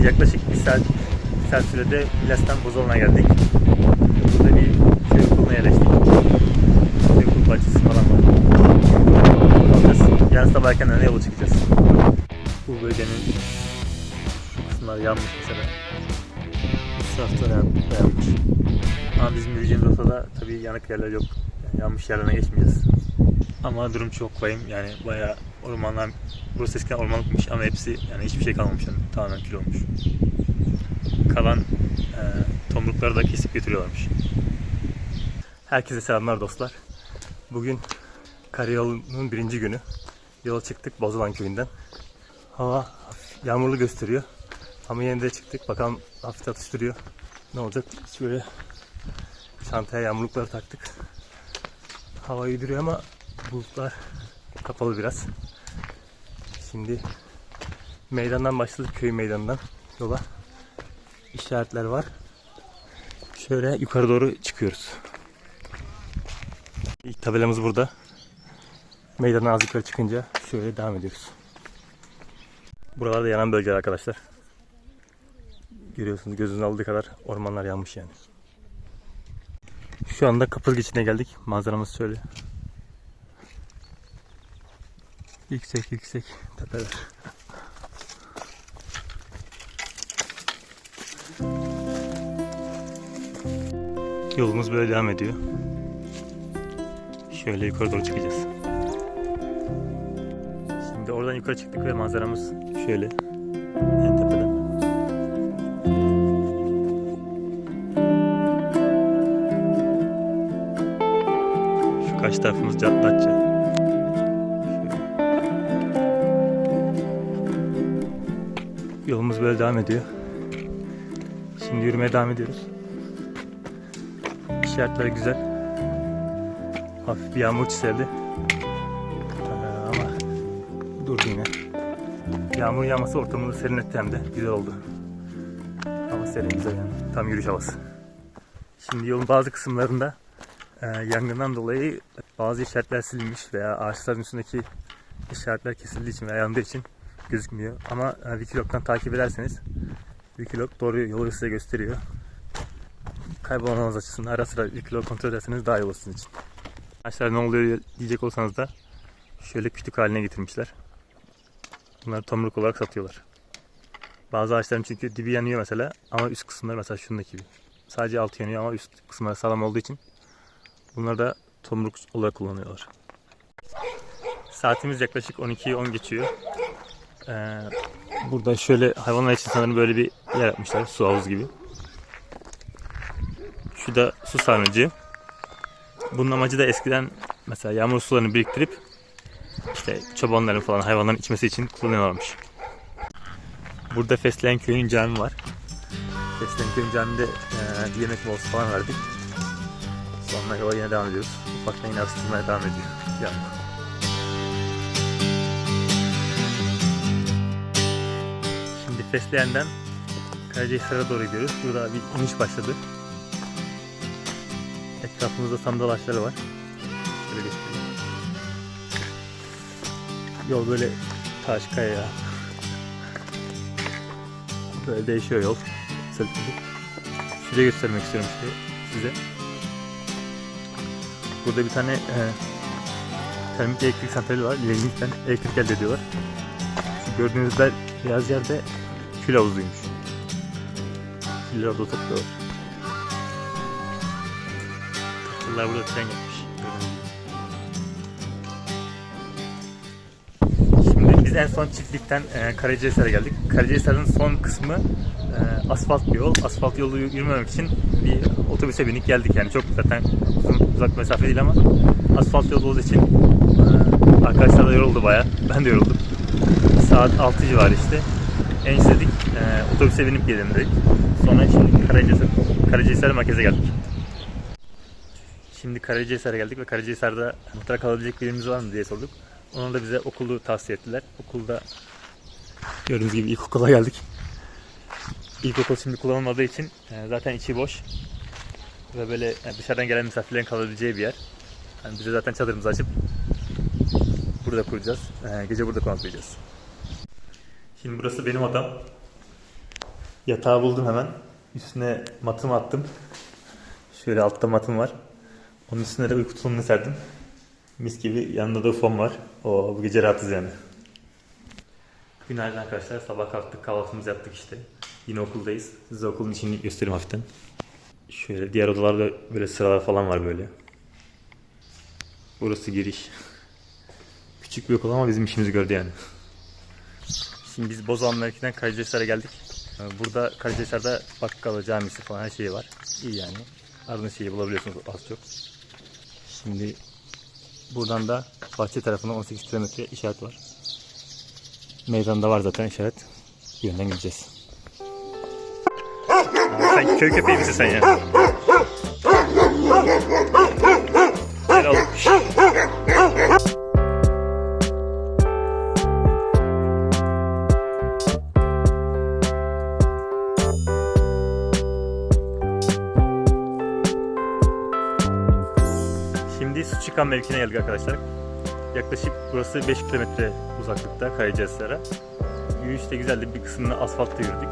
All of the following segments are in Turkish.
Yaklaşık bir saat sürede Milas'tan Bozol'una geldik. Burada bir köy okuluna yerleştik. Köy okul bahçesi falan var. Yarın sabah erkenden yola çıkacağız. Bu bölgenin şu kısımlar yanmış mesela. Bu tarafta yanmış. Ama bizim yürüyeceğimiz rotada tabii yanık yerler yok. Yani yanmış yerlerine geçmeyeceğiz. Ama durum çok vahim. Yani bayağı ormanlar, burası eskiden ormanlıkmış ama hepsi, yani hiçbir şey kalmamış, yani tamamen kül olmuş. Kalan tomrukları da kesip götürüyorlarmış. Herkese selamlar dostlar. Bugün karayolunun birinci günü. Yola çıktık Bozolan köyünden. Hava yağmurlu gösteriyor. Ama yine de çıktık. Bakalım, hafif atıştırıyor. Ne olacak? Şöyle çantaya yağmurlukları taktık. Hava iyi duruyor ama bulutlar kapalı biraz. Şimdi meydandan başladık, köy meydanından yola. İşaretler var. Şöyle yukarı doğru çıkıyoruz. İlk tabelamız burada. Meydandan az yukarı çıkınca şöyle devam ediyoruz. Buralarda yanan bölgeler arkadaşlar. Görüyorsunuz, gözünüzün aldığı kadar ormanlar yanmış yani. Şu anda Kapız geçidine geldik. Manzaramız şöyle. Yüksek tepeler. Yolumuz böyle devam ediyor. Şöyle yukarı doğru çıkacağız. Şimdi oradan yukarı çıktık ve manzaramız şöyle. En tepeden. Şu karşı tarafımız Datça. Yolumuz böyle devam ediyor. Şimdi yürümeye devam ediyoruz. İşaretler güzel. Hafif bir yağmur çiseldi. Ama durdu yine. Yağmur yağması ortamını serinletti, hem de güzel oldu. Hava serin, güzel yani. Tam yürüyüş havası. Şimdi yolun bazı kısımlarında yangından dolayı bazı işaretler silinmiş veya ağaçların üstündeki işaretler kesildiği için veya yandığı için gözükmüyor. Ama Wikilog'dan takip ederseniz Wikilog doğru yolu size gösteriyor. Kaybolmanız açısından ara sıra Wikilog kontrol ederseniz daha iyi olur sizin için. Ağaçlar ne oluyor diyecek olsanız da şöyle kütük haline getirmişler. Bunları tomruk olarak satıyorlar. Bazı ağaçların çünkü dibi yanıyor mesela, ama üst kısımları mesela şundaki gibi. Sadece altı yanıyor ama üst kısımları sağlam olduğu için bunları da tomruk olarak kullanıyorlar. Saatimiz yaklaşık 12'yi 10 geçiyor. Burada şöyle hayvanlar için sanırım böyle bir yer yapmışlar, su havuzu gibi. Şu da su sarnıcı. Bunun amacı da eskiden mesela yağmur sularını biriktirip işte çobanların falan, hayvanların içmesi için kullanıyorlarmış. Burada Fesleğen Köyü'nün cami var. Fesleğen Köyü'nün camide bir yemek molası falan verdik. Sonra yola yine devam ediyoruz. Ufaktan yine atıştırmaya devam ediyor yağmur. Şimdi Fesleğen'den Karacahisar'a doğru gidiyoruz. Burada bir iniş başladı. Etrafımızda sandal ağaçları var. Şöyle göstereyim. Yol böyle taş, kaya. Böyle değişiyor yol. Şuraya göstermek istiyorum size. Burada bir tane termik elektrik santrali var. İlerinden elektrik elde ediyorlar. Şu gördüğünüz beyaz yerde kül havuzuymuş. Külleri orada topluyorlar. Yıllar burada tren yapmış. Şimdi biz en son çiftlikten Karacahisar'a geldik. Karacahisar'ın son kısmı asfalt bir yol. Asfalt yolu yürümemek için bir otobüse bindik geldik, yani çok zaten uzak mesafe değil ama asfalt yolu olduğu için arkadaşlar da yoruldu bayağı. Ben de yoruldum. Saat 6 civarı işte. En iyisi dedik otobüse binip gidelim dedik. Sonra şimdi Karacahisar merkeze geldik. Şimdi Karacahisar'a geldik ve Karacahisar'da mutlaka kalabilecek birimiz var mı diye sorduk. Ona da bize okulu tavsiye ettiler. Okulda gördüğünüz gibi ilkokula geldik. İlkokul şimdi kullanılmadığı için zaten içi boş. Ve böyle dışarıdan gelen misafirlerin kalabileceği bir yer. Yani bize zaten çadırımızı açıp burada kuracağız. Gece burada konaklayacağız. Şimdi burası benim odam. Yatağı buldum hemen. Üstüne matımı attım. Şöyle altta matım var. Onun üstüne de uyku tulumunu serdim. Mis gibi, yanında da ufam var. Bu gece rahatız yani. Günaydın arkadaşlar. Sabah kalktık, kahvaltımızı yaptık işte. Yine okuldayız. Size okulun içini göstereyim hafiften. Şöyle diğer odalarda böyle sıralar falan var böyle. Burası giriş. Küçük bir okul ama bizim işimizi gördü yani. Şimdi biz Bozoğan mevkinden Karacahisar'a geldik. Burada Karacahisar'da bakkalı, camisi falan her şeyi var. İyi yani. Aradığınız şeyi bulabiliyorsunuz az çok. Şimdi buradan da bahçe tarafına 18 kilometre işaret var. Meydanda var zaten işaret. Bu yönden gideceğiz. Sen köy köpeği misin sen ya? Gel oğlum. Şimdi Suçikan mevkine geldik arkadaşlar. Yaklaşık burası 5 kilometre uzaklıkta Karacahisar'a. Yürüyüş de güzeldi. Bir kısmını asfaltta yürüdük.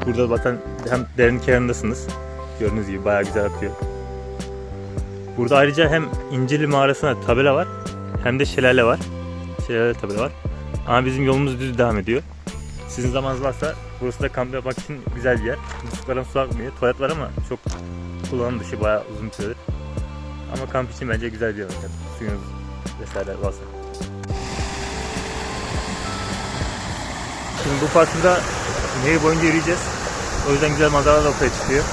Burada zaten hem derenin kenarındasınız. Gördüğünüz gibi bayağı güzel akıyor. Burada ayrıca hem İncirli mağarasına tabela var hem de şelale var. Şelale tabela var. Ama bizim yolumuz düz devam ediyor. Sizin zamanınız varsa burası da kamp yapmak için güzel bir yer. Musluklardan su akmıyor. Tuvalet var ama çok kullanım dışı, bayağı uzun bir süredir. Ama kamp için bence güzel bir yer. Yani suyunuz vesaire varsa. Şimdi bu parkurda nehir boyunca yürüyeceğiz. O yüzden güzel manzaralar da ortaya çıkıyor.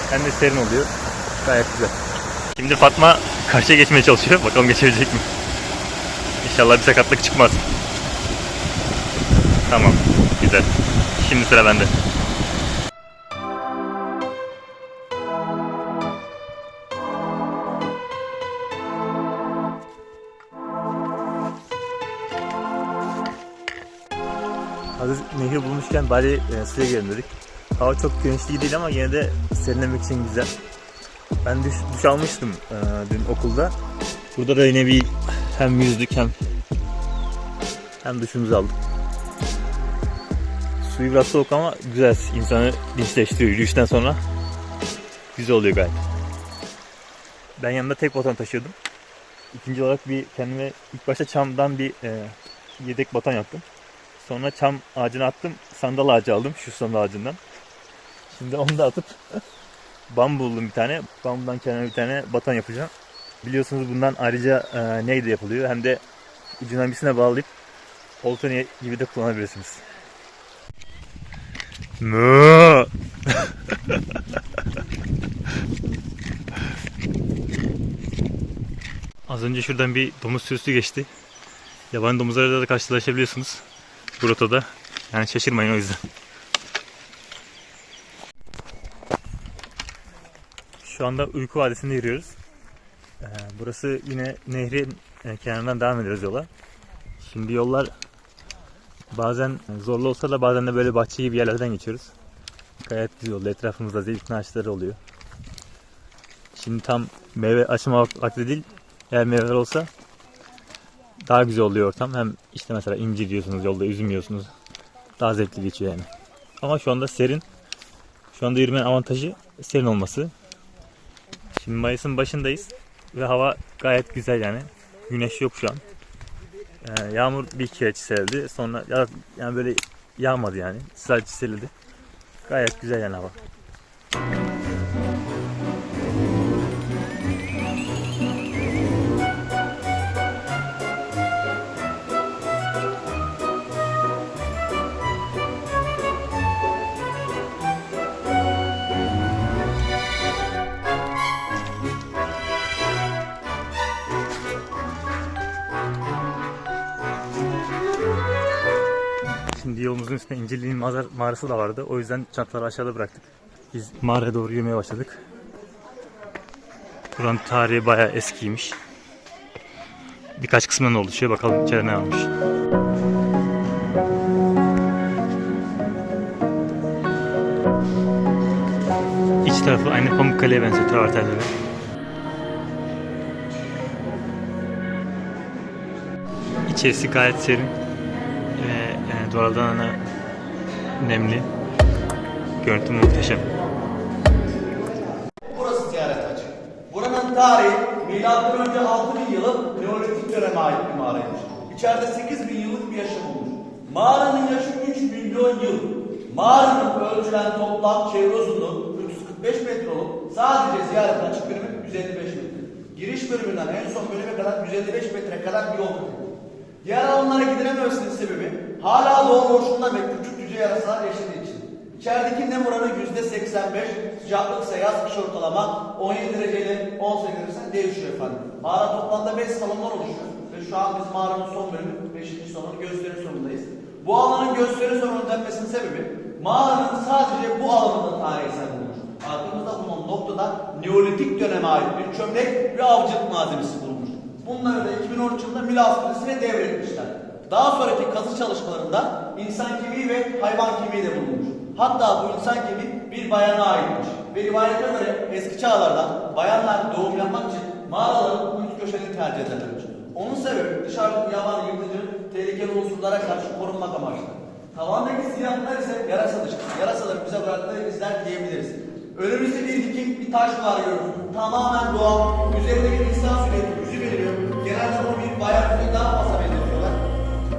Hem de serin oluyor. Gayet güzel. Şimdi Fatma karşıya geçmeye çalışıyor. Bakalım geçebilecek mi? İnşallah bir sakatlık çıkmaz. Tamam. Güzel. Şimdi sıra bende. Hazır nehir bulmuşken bari suya girelim dedik. Hava çok güneşli değil ama yine de serinlemek için güzel. Ben duş almıştım dün okulda. Burada da yine bir hem yüzdük hem duşumuzu aldık. Suyu biraz soğuk ama güzel, insanı dinçleştiriyor yürüyüşten sonra. Güzel oluyor gayet. Ben yanımda tek baton taşıyordum. İkinci olarak kendime ilk başta çamdan bir yedek baton yaptım. Sonra çam ağacına attım, sandal ağacı aldım, şu sandal ağacından. Şimdi onu da atıp bambu buldum bir tane. Bambudan kendime bir tane baton yapacağım. Biliyorsunuz bundan ayrıca neydi yapılıyor, hem de ucundan birisine bağlayıp olta gibi de kullanabilirsiniz. Az önce şuradan bir domuz sürüsü geçti. Yaban domuzlarla da karşılaşabiliyorsunuz bu rotada. Yani şaşırmayın o yüzden. Şu anda Uyku Vadisi'nde yürüyoruz. Burası yine nehrin kenarından devam ediyoruz yola. Şimdi yollar bazen zorlu olsa da bazen de böyle bahçe gibi yerlerden geçiyoruz. Gayet güzel oldu. Etrafımızda zeytin ağaçları oluyor. Şimdi tam meyve açma vakti değil. Eğer meyveler olsa daha güzel oluyor ortam. Hem işte mesela incir yiyorsunuz, yolda üzüm yiyorsunuz. Daha zevkli geçiyor yani. Ama şu anda serin. Şu anda yürümenin avantajı serin olması. Şimdi Mayıs'ın başındayız ve hava gayet güzel yani. Güneş yok şu an. Yağmur bir iki kere çiseldi. Sonra yani böyle yağmadı yani. Sadece çiseldi. Gayet güzel yani hava. Şimdi yolumuzun üstünde İncirli'nin mağarası da vardı. O yüzden çantaları aşağıda bıraktık. Biz mağaraya doğru yürümeye başladık. Buranın tarihi bayağı eskiymiş. Birkaç kısmından oluşuyor. Bakalım içeride ne varmış. İç tarafı aynı Pamukkale'ye benziyor, travertenleri. İçerisi gayet serin ve yani doğaldan nemli. Görüntü muhteşem. Burası ziyaret açık. Buranın tarihi M.Ö. 6000 yılı Neolitik döneme ait bir mağaraymış. İçeride 8000 yıllık bir yaşam olmuş. Mağaranın yaşı 3 milyon yıl. Mağaranın ölçülen toplam çevre uzunluğu 345 metre olup sadece ziyaret açık bölümü 155 metre. Giriş bölümünden en son bölüme kadar 155 metre kadar bir yol kat ediyor. Diğer alanlara gidilememesinin sebebi hala doğal boşluğunda ve küçük cüce yarasalar yaşadığı için. İçerideki nem oranı %85, sıcaklık ise yaz kış ortalama 17 dereceyle 18 derece değişiyor efendim. Mağara toplamda 5 salonlar oluşuyor ve şu an biz mağaranın son bölümü 5. salonu gösteri sonundayız. Bu alanın gösteri salonu denmesinin sebebi mağaranın sadece bu alanında tarihi eser bulunmuş. Arkamızda bulunan noktada Neolitik döneme ait bir çömlek ve avcılık malzemesi bulunmuş. Bunları da 2013 yılında Milas Müzesi'ne devretmişler. Daha sonraki kazı çalışmalarında insan kemiği ve hayvan kemiği de bulunmuş. Hatta bu insan kemiği bir bayana aitmiş. Ve rivayete göre eski çağlarda bayanlar doğum yapmak için mağaraların kuytu köşelerini tercih ederlermiş. Onun sebebi dışarıdaki yaban, yırtıcı, tehlikeli unsurlara karşı korunmak amaçlı. Tavandaki siyahlar ise yarasadır. Yarasaların bize bıraktığı izler diyebiliriz. Önümüzde bir dikik bir taş var görüyoruz. Tamamen doğal. Üzerinde bir insan silüeti yüzü veriyor. Genelde bunu bir bayram yüzüne daha fazla benzetiyorlar.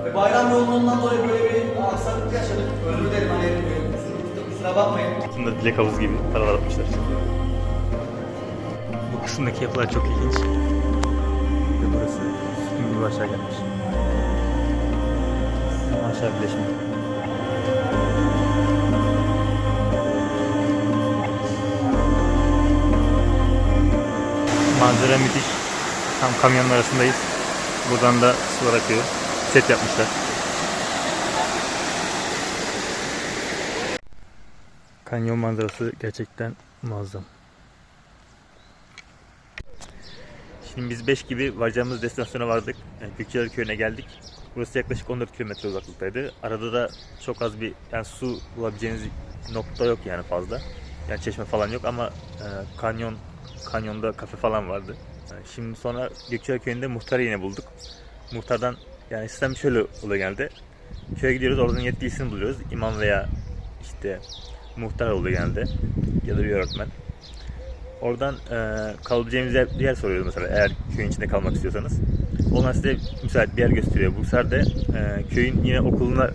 Ve bayram yoğunluğundan dolayı böyle bir aksaklık yaşadık. Özür dilerim hani kusura bakmayın. Altında dilek havuzu gibi paralar atmışlar. Bu kısımdaki yapılar çok ilginç. Ve burası sütun gibi aşağı gelmiş. Aşağı birleşme. Manzara müthiş. Tam kamyonun arasındayız. Buradan da sular akıyor. Set yapmışlar. Kanyon manzarası gerçekten muazzam. Şimdi biz 5 gibi varacağımız destinasyona vardık. Yani Gökçeler Köyü'ne geldik. Burası yaklaşık 14 kilometre uzaklıktaydı. Arada da çok az bir su bulabileceğiniz nokta yok yani fazla. Yani çeşme falan yok ama kanyonda kafe falan vardı. Şimdi sonra Gökçeler Köyü'nde muhtarı yine bulduk. Muhtardan yani sistem şöyle oluyor genelde. Köye gidiyoruz, oradan yetkilisini buluyoruz. İmam veya işte muhtar oluyor genelde ya da bir öğretmen. Oradan kalabileceğimiz yer soruyoruz mesela eğer köyün içinde kalmak istiyorsanız. Onlar size müsait bir yer gösteriyor. Bu sefer de köyün yine okuluna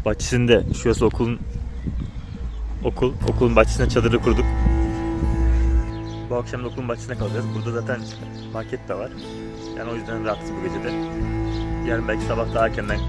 bahçesinde, şurası okulun bahçesine çadırı kurduk. Bu akşam da okulun bahçesine kalacağız. Burada zaten market de var. Yani o yüzden rahatsız bu gecede. Yarın belki sabah daha erkenden